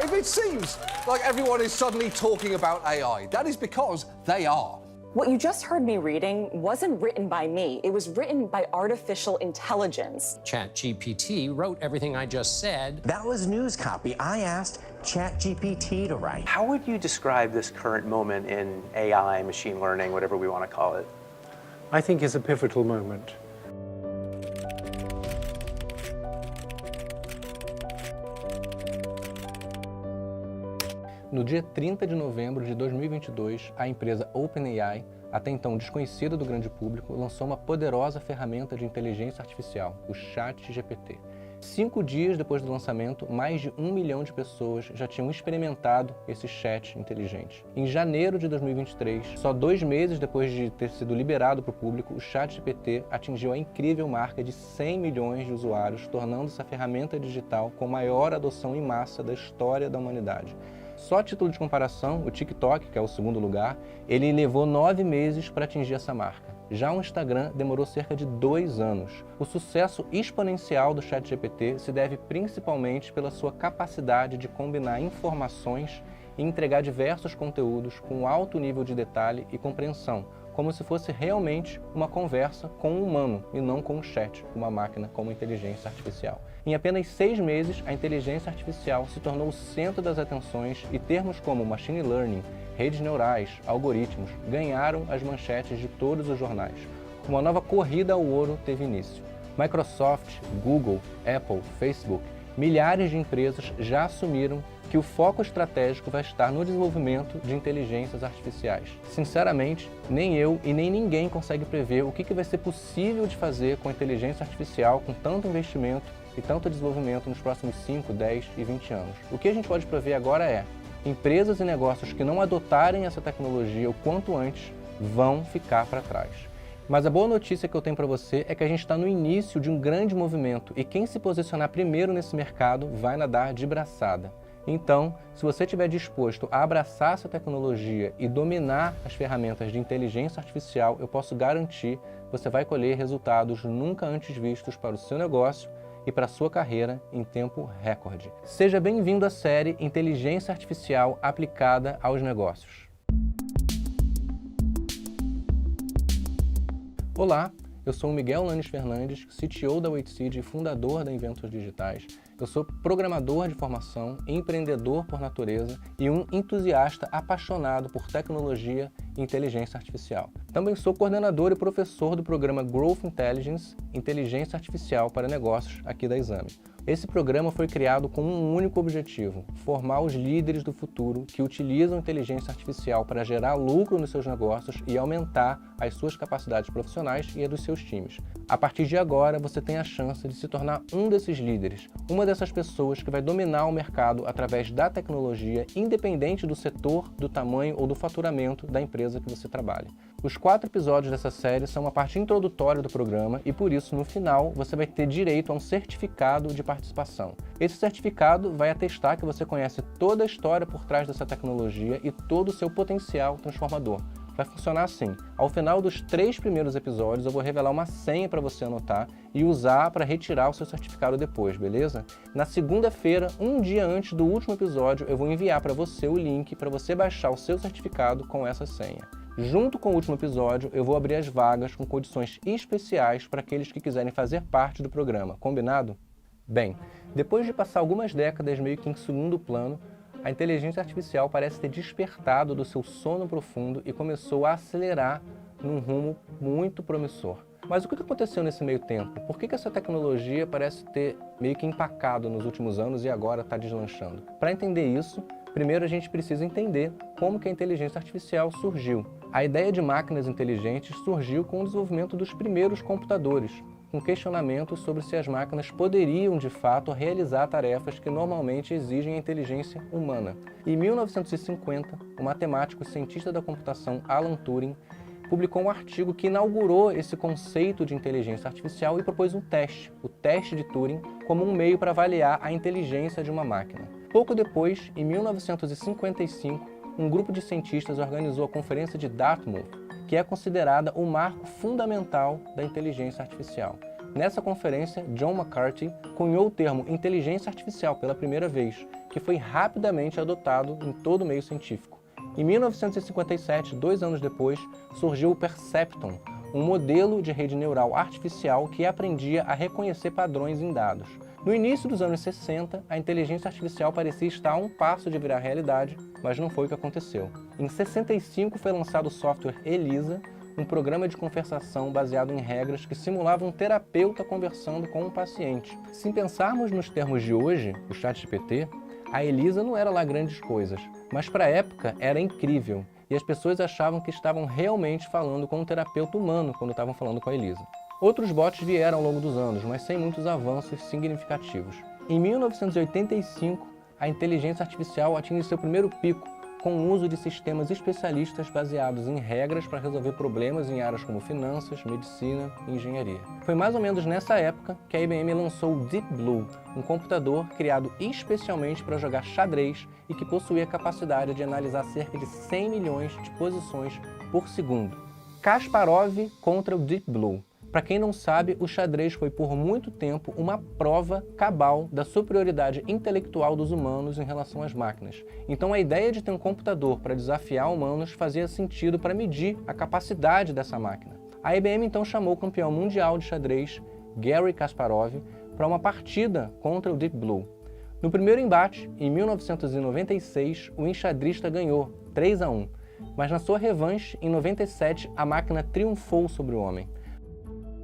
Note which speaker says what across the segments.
Speaker 1: If it seems like everyone is suddenly talking about AI, that is because they are.
Speaker 2: What you just heard me reading wasn't written by me. It was written by artificial intelligence.
Speaker 3: ChatGPT wrote everything I just said.
Speaker 4: That was news copy I asked ChatGPT to write.
Speaker 5: How would you describe this current moment in AI, machine learning, whatever we want to call it?
Speaker 6: I think it's a pivotal moment.
Speaker 7: No dia 30 de novembro de 2022, a empresa OpenAI, até então desconhecida do grande público, lançou uma poderosa ferramenta de inteligência artificial, o ChatGPT. 5 dias depois do lançamento, mais de 1 milhão de pessoas já tinham experimentado esse chat inteligente. Em janeiro de 2023, só 2 meses depois de ter sido liberado para o público, o ChatGPT atingiu a incrível marca de 100 milhões de usuários, tornando-se a ferramenta digital com maior adoção em massa da história da humanidade. Só a título de comparação, o TikTok, que é o segundo lugar, ele levou 9 meses para atingir essa marca. Já o Instagram demorou cerca de 2 anos. O sucesso exponencial do ChatGPT se deve principalmente pela sua capacidade de combinar informações e entregar diversos conteúdos com alto nível de detalhe e compreensão, como se fosse realmente uma conversa com um humano e não com um chat, uma máquina como inteligência artificial. Em apenas 6 meses, a inteligência artificial se tornou o centro das atenções e termos como machine learning, redes neurais, algoritmos, ganharam as manchetes de todos os jornais. Uma nova corrida ao ouro teve início. Microsoft, Google, Apple, Facebook, milhares de empresas já assumiram que o foco estratégico vai estar no desenvolvimento de inteligências artificiais. Sinceramente, nem eu e nem ninguém consegue prever o que vai ser possível de fazer com a inteligência artificial com tanto investimento e tanto desenvolvimento nos próximos 5, 10 e 20 anos. O que a gente pode prever agora é: empresas e negócios que não adotarem essa tecnologia o quanto antes vão ficar para trás. Mas a boa notícia que eu tenho para você é que a gente está no início de um grande movimento e quem se posicionar primeiro nesse mercado vai nadar de braçada. Então, se você estiver disposto a abraçar essa tecnologia e dominar as ferramentas de inteligência artificial, eu posso garantir que você vai colher resultados nunca antes vistos para o seu negócio e para a sua carreira em tempo recorde. Seja bem-vindo à série Inteligência Artificial aplicada aos negócios. Olá, eu sou o Miguel Lanes Fernandes, CTO da Waitseed e fundador da Inventos Digitais. Eu sou programador de formação, empreendedor por natureza e um entusiasta apaixonado por tecnologia e inteligência artificial. Também sou coordenador e professor do programa Growth Intelligence, Inteligência Artificial para Negócios, aqui da Exame. Esse programa foi criado com um único objetivo: formar os líderes do futuro que utilizam inteligência artificial para gerar lucro nos seus negócios e aumentar as suas capacidades profissionais e a dos seus times. A partir de agora, você tem a chance de se tornar um desses líderes, uma dessas pessoas que vai dominar o mercado através da tecnologia, independente do setor, do tamanho ou do faturamento da empresa que você trabalha. Os 4 episódios dessa série são uma parte introdutória do programa e, por isso, no final, você vai ter direito a um certificado de participação. Esse certificado vai atestar que você conhece toda a história por trás dessa tecnologia e todo o seu potencial transformador. Vai funcionar assim: ao final dos 3 primeiros episódios eu vou revelar uma senha para você anotar e usar para retirar o seu certificado depois, beleza? Na segunda-feira, um dia antes do último episódio, eu vou enviar para você o link para você baixar o seu certificado com essa senha. Junto com o último episódio, eu vou abrir as vagas com condições especiais para aqueles que quiserem fazer parte do programa, combinado? Bem, depois de passar algumas décadas meio que em segundo plano, a inteligência artificial parece ter despertado do seu sono profundo e começou a acelerar num rumo muito promissor. Mas o que aconteceu nesse meio tempo? Por que essa tecnologia parece ter meio que empacado nos últimos anos e agora está deslanchando? Para entender isso, primeiro a gente precisa entender como que a inteligência artificial surgiu. A ideia de máquinas inteligentes surgiu com o desenvolvimento dos primeiros computadores, com questionamentos sobre se as máquinas poderiam, de fato, realizar tarefas que normalmente exigem a inteligência humana. Em 1950, o matemático e cientista da computação Alan Turing publicou um artigo que inaugurou esse conceito de inteligência artificial e propôs um teste, o teste de Turing, como um meio para avaliar a inteligência de uma máquina. Pouco depois, em 1955, um grupo de cientistas organizou a Conferência de Dartmouth, que é considerada o marco fundamental da inteligência artificial. Nessa conferência, John McCarthy cunhou o termo inteligência artificial pela primeira vez que foi rapidamente adotado em todo o meio científico. Em 1957, 2 anos depois, surgiu o Perceptron, um modelo de rede neural artificial que aprendia a reconhecer padrões em dados. No início dos anos 60, a inteligência artificial parecia estar a um passo de virar realidade, mas não foi o que aconteceu. Em 65 foi lançado o software ELISA, um programa de conversação baseado em regras que simulava um terapeuta conversando com um paciente. Se pensarmos nos termos de hoje, o ChatGPT, a ELISA não era lá grandes coisas, mas para a época era incrível, e as pessoas achavam que estavam realmente falando com um terapeuta humano quando estavam falando com a ELISA. Outros bots vieram ao longo dos anos, mas sem muitos avanços significativos. Em 1985, a inteligência artificial atinge seu primeiro pico, com o uso de sistemas especialistas baseados em regras para resolver problemas em áreas como finanças, medicina e engenharia. Foi mais ou menos nessa época que a IBM lançou o Deep Blue, um computador criado especialmente para jogar xadrez e que possuía a capacidade de analisar cerca de 100 milhões de posições por segundo. Kasparov contra o Deep Blue. Para quem não sabe, o xadrez foi por muito tempo uma prova cabal da superioridade intelectual dos humanos em relação às máquinas. Então a ideia de ter um computador para desafiar humanos fazia sentido para medir a capacidade dessa máquina. A IBM então chamou o campeão mundial de xadrez, Garry Kasparov, para uma partida contra o Deep Blue. No primeiro embate, em 1996, o enxadrista ganhou 3-1, mas na sua revanche, em 97, a máquina triunfou sobre o homem.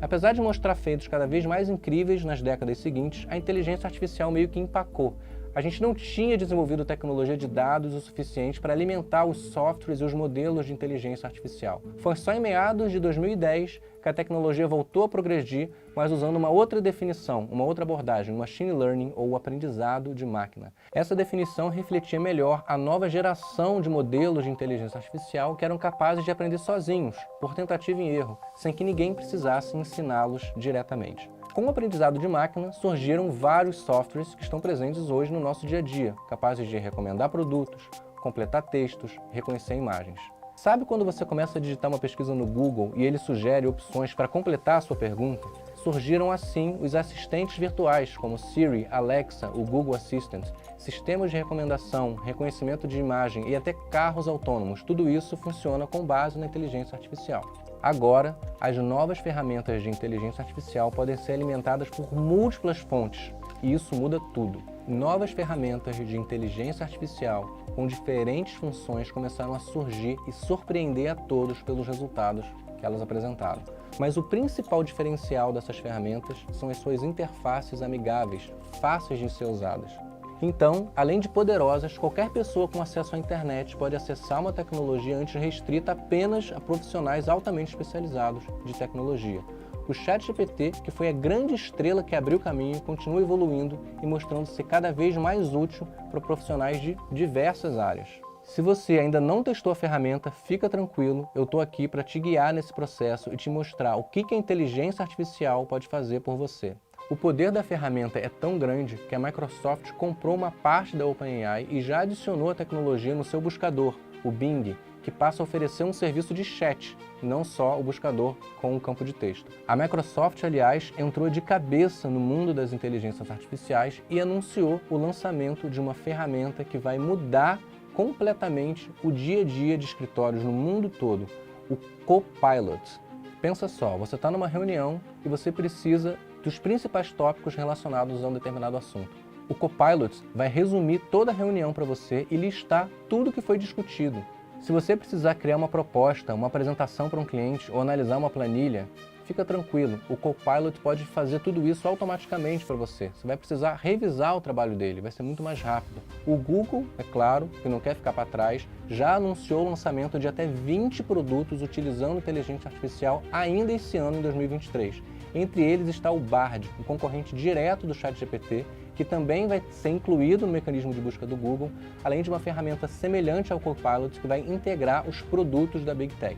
Speaker 7: Apesar de mostrar feitos cada vez mais incríveis nas décadas seguintes, a inteligência artificial meio que empacou. A gente não tinha desenvolvido tecnologia de dados o suficiente para alimentar os softwares e os modelos de inteligência artificial. Foi só em meados de 2010 que a tecnologia voltou a progredir, mas usando uma outra definição, uma outra abordagem, o machine learning ou o aprendizado de máquina. Essa definição refletia melhor a nova geração de modelos de inteligência artificial que eram capazes de aprender sozinhos, por tentativa e erro, sem que ninguém precisasse ensiná-los diretamente. Com o aprendizado de máquina, surgiram vários softwares que estão presentes hoje no nosso dia a dia, capazes de recomendar produtos, completar textos, reconhecer imagens. Sabe quando você começa a digitar uma pesquisa no Google e ele sugere opções para completar a sua pergunta? Surgiram assim os assistentes virtuais, como Siri, Alexa, o Google Assistant, sistemas de recomendação, reconhecimento de imagem e até carros autônomos. Tudo isso funciona com base na inteligência artificial. Agora, as novas ferramentas de inteligência artificial podem ser alimentadas por múltiplas fontes, e isso muda tudo. Novas ferramentas de inteligência artificial com diferentes funções começaram a surgir e surpreender a todos pelos resultados que elas apresentaram. Mas o principal diferencial dessas ferramentas são as suas interfaces amigáveis, fáceis de ser usadas. Então, além de poderosas, qualquer pessoa com acesso à internet pode acessar uma tecnologia antes restrita apenas a profissionais altamente especializados de tecnologia. O ChatGPT, que foi a grande estrela que abriu o caminho, continua evoluindo e mostrando-se cada vez mais útil para profissionais de diversas áreas. Se você ainda não testou a ferramenta, fica tranquilo, eu estou aqui para te guiar nesse processo e te mostrar o que a inteligência artificial pode fazer por você. O poder da ferramenta é tão grande que a Microsoft comprou uma parte da OpenAI e já adicionou a tecnologia no seu buscador, o Bing, que passa a oferecer um serviço de chat, não só o buscador com o campo de texto. A Microsoft, aliás, entrou de cabeça no mundo das inteligências artificiais e anunciou o lançamento de uma ferramenta que vai mudar completamente o dia a dia de escritórios no mundo todo, o Copilot. Pensa só, você está numa reunião e você precisa dos principais tópicos relacionados a um determinado assunto. O Copilot vai resumir toda a reunião para você e listar tudo o que foi discutido. Se você precisar criar uma proposta, uma apresentação para um cliente ou analisar uma planilha, fica tranquilo, o Copilot pode fazer tudo isso automaticamente para você. Você vai precisar revisar o trabalho dele, vai ser muito mais rápido. O Google, é claro, que não quer ficar para trás, já anunciou o lançamento de até 20 produtos utilizando inteligência artificial ainda esse ano, em 2023. Entre eles está o Bard, um concorrente direto do ChatGPT, que também vai ser incluído no mecanismo de busca do Google, além de uma ferramenta semelhante ao Copilot que vai integrar os produtos da Big Tech.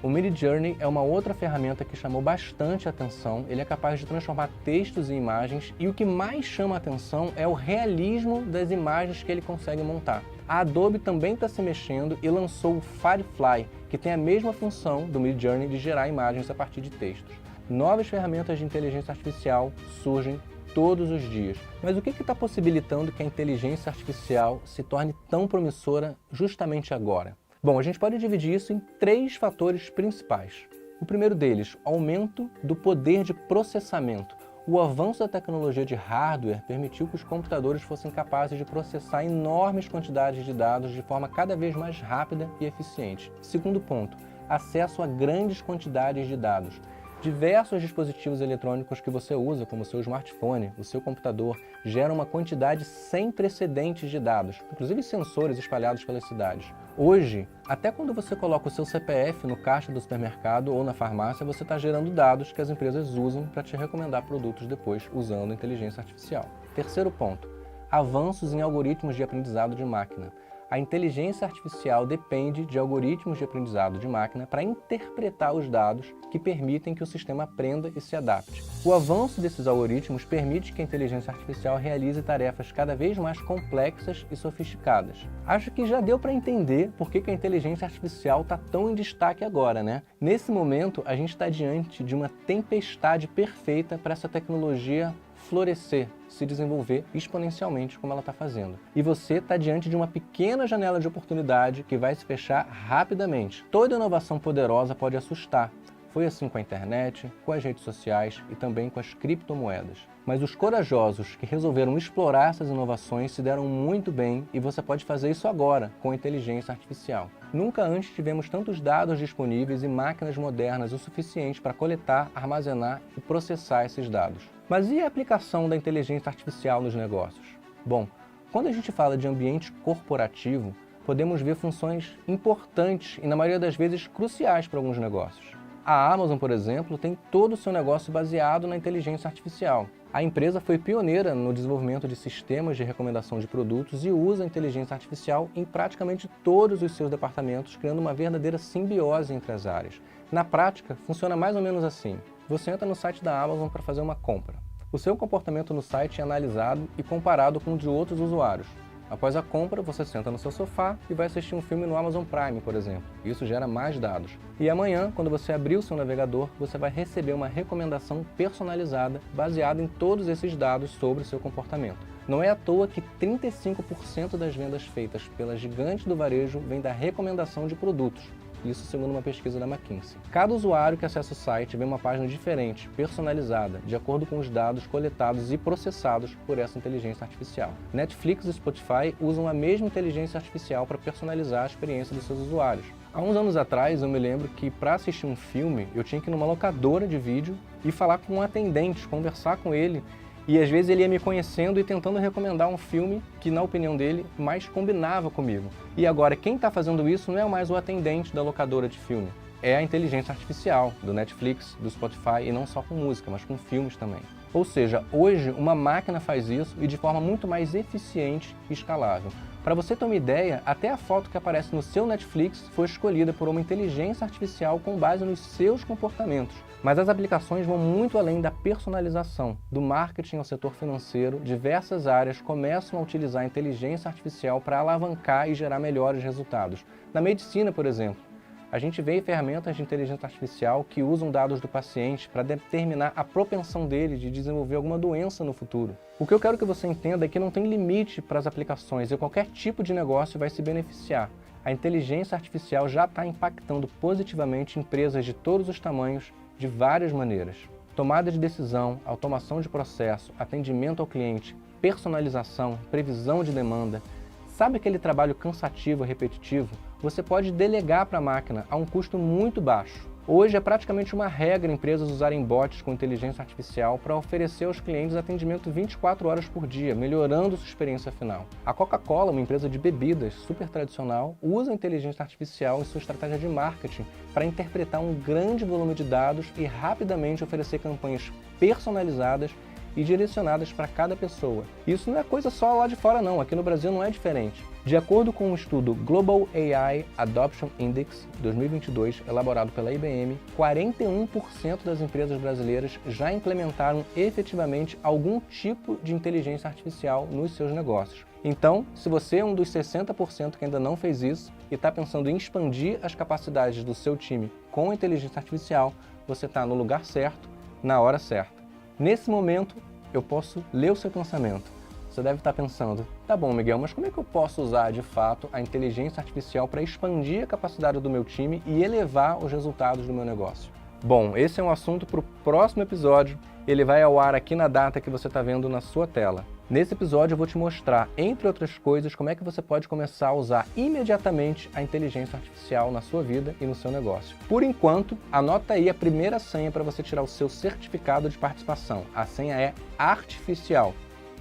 Speaker 7: O Midjourney é uma outra ferramenta que chamou bastante atenção. Ele é capaz de transformar textos em imagens e o que mais chama a atenção é o realismo das imagens que ele consegue montar. A Adobe também está se mexendo e lançou o Firefly, que tem a mesma função do Midjourney de gerar imagens a partir de textos. Novas ferramentas de inteligência artificial surgem todos os dias. Mas o que está possibilitando que a inteligência artificial se torne tão promissora justamente agora? Bom, a gente pode dividir isso em 3 fatores principais. O primeiro deles, aumento do poder de processamento. O avanço da tecnologia de hardware permitiu que os computadores fossem capazes de processar enormes quantidades de dados de forma cada vez mais rápida e eficiente. Segundo ponto, acesso a grandes quantidades de dados. Diversos dispositivos eletrônicos que você usa, como o seu smartphone, o seu computador, geram uma quantidade sem precedentes de dados, inclusive sensores espalhados pelas cidades. Hoje, até quando você coloca o seu CPF no caixa do supermercado ou na farmácia, você está gerando dados que as empresas usam para te recomendar produtos depois, usando a inteligência artificial. Terceiro ponto, avanços em algoritmos de aprendizado de máquina. A inteligência artificial depende de algoritmos de aprendizado de máquina para interpretar os dados que permitem que o sistema aprenda e se adapte. O avanço desses algoritmos permite que a inteligência artificial realize tarefas cada vez mais complexas e sofisticadas. Acho que já deu para entender por que a inteligência artificial está tão em destaque agora, né? Nesse momento, a gente está diante de uma tempestade perfeita para essa tecnologia florescer, se desenvolver exponencialmente como ela está fazendo. E você está diante de uma pequena janela de oportunidade que vai se fechar rapidamente. Toda inovação poderosa pode assustar. Foi assim com a internet, com as redes sociais e também com as criptomoedas. Mas os corajosos que resolveram explorar essas inovações se deram muito bem e você pode fazer isso agora com a inteligência artificial. Nunca antes tivemos tantos dados disponíveis e máquinas modernas o suficiente para coletar, armazenar e processar esses dados. Mas e a aplicação da inteligência artificial nos negócios? Bom, quando a gente fala de ambiente corporativo, podemos ver funções importantes e, na maioria das vezes, cruciais para alguns negócios. A Amazon, por exemplo, tem todo o seu negócio baseado na inteligência artificial. A empresa foi pioneira no desenvolvimento de sistemas de recomendação de produtos e usa a inteligência artificial em praticamente todos os seus departamentos, criando uma verdadeira simbiose entre as áreas. Na prática, funciona mais ou menos assim. Você entra no site da Amazon para fazer uma compra. O seu comportamento no site é analisado e comparado com o de outros usuários. Após a compra, você senta no seu sofá e vai assistir um filme no Amazon Prime, por exemplo. Isso gera mais dados. E amanhã, quando você abrir o seu navegador, você vai receber uma recomendação personalizada baseada em todos esses dados sobre o seu comportamento. Não é à toa que 35% das vendas feitas pelas gigantes do varejo vem da recomendação de produtos. Isso segundo uma pesquisa da McKinsey. Cada usuário que acessa o site vê uma página diferente, personalizada, de acordo com os dados coletados e processados por essa inteligência artificial. Netflix e Spotify usam a mesma inteligência artificial para personalizar a experiência dos seus usuários. Há uns anos atrás, eu me lembro que para assistir um filme, eu tinha que ir numa locadora de vídeo e falar com um atendente, conversar com ele. E às vezes ele ia me conhecendo e tentando recomendar um filme que, na opinião dele, mais combinava comigo. E agora, quem está fazendo isso não é mais o atendente da locadora de filme. É a inteligência artificial do Netflix, do Spotify, e não só com música, mas com filmes também. Ou seja, hoje uma máquina faz isso e de forma muito mais eficiente e escalável. Para você ter uma ideia, até a foto que aparece no seu Netflix foi escolhida por uma inteligência artificial com base nos seus comportamentos. Mas as aplicações vão muito além da personalização. Do marketing ao setor financeiro, diversas áreas começam a utilizar a inteligência artificial para alavancar e gerar melhores resultados. Na medicina, por exemplo, a gente vê ferramentas de inteligência artificial que usam dados do paciente para determinar a propensão dele de desenvolver alguma doença no futuro. O que eu quero que você entenda é que não tem limite para as aplicações e qualquer tipo de negócio vai se beneficiar. A inteligência artificial já está impactando positivamente empresas de todos os tamanhos, de várias maneiras. Tomada de decisão, automação de processo, atendimento ao cliente, personalização, previsão de demanda. Sabe aquele trabalho cansativo e repetitivo? Você pode delegar para a máquina a um custo muito baixo. Hoje é praticamente uma regra empresas usarem bots com inteligência artificial para oferecer aos clientes atendimento 24 horas por dia, melhorando sua experiência final. A Coca-Cola, uma empresa de bebidas super tradicional, usa a inteligência artificial em sua estratégia de marketing para interpretar um grande volume de dados e rapidamente oferecer campanhas personalizadas e direcionadas para cada pessoa. Isso não é coisa só lá de fora não, aqui no Brasil não é diferente. De acordo com um estudo Global AI Adoption Index 2022, elaborado pela IBM, 41% das empresas brasileiras já implementaram efetivamente algum tipo de inteligência artificial nos seus negócios. Então, se você é um dos 60% que ainda não fez isso e está pensando em expandir as capacidades do seu time com a inteligência artificial, você está no lugar certo, na hora certa. Nesse momento, eu posso ler o seu pensamento. Você deve estar pensando, tá bom, Miguel, mas como é que eu posso usar de fato a inteligência artificial para expandir a capacidade do meu time e elevar os resultados do meu negócio? Bom, esse é um assunto para o próximo episódio. Ele vai ao ar aqui na data que você está vendo na sua tela. Nesse episódio eu vou te mostrar, entre outras coisas, como é que você pode começar a usar imediatamente a inteligência artificial na sua vida e no seu negócio. Por enquanto, anota aí a primeira senha para você tirar o seu certificado de participação. A senha é artificial,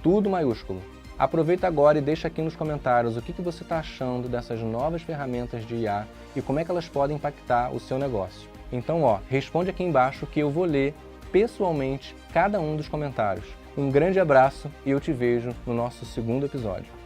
Speaker 7: tudo maiúsculo. Aproveita agora e deixa aqui nos comentários o que você está achando dessas novas ferramentas de IA e como é que elas podem impactar o seu negócio. Então, responde aqui embaixo que eu vou ler pessoalmente cada um dos comentários. Um grande abraço e eu te vejo no nosso segundo episódio.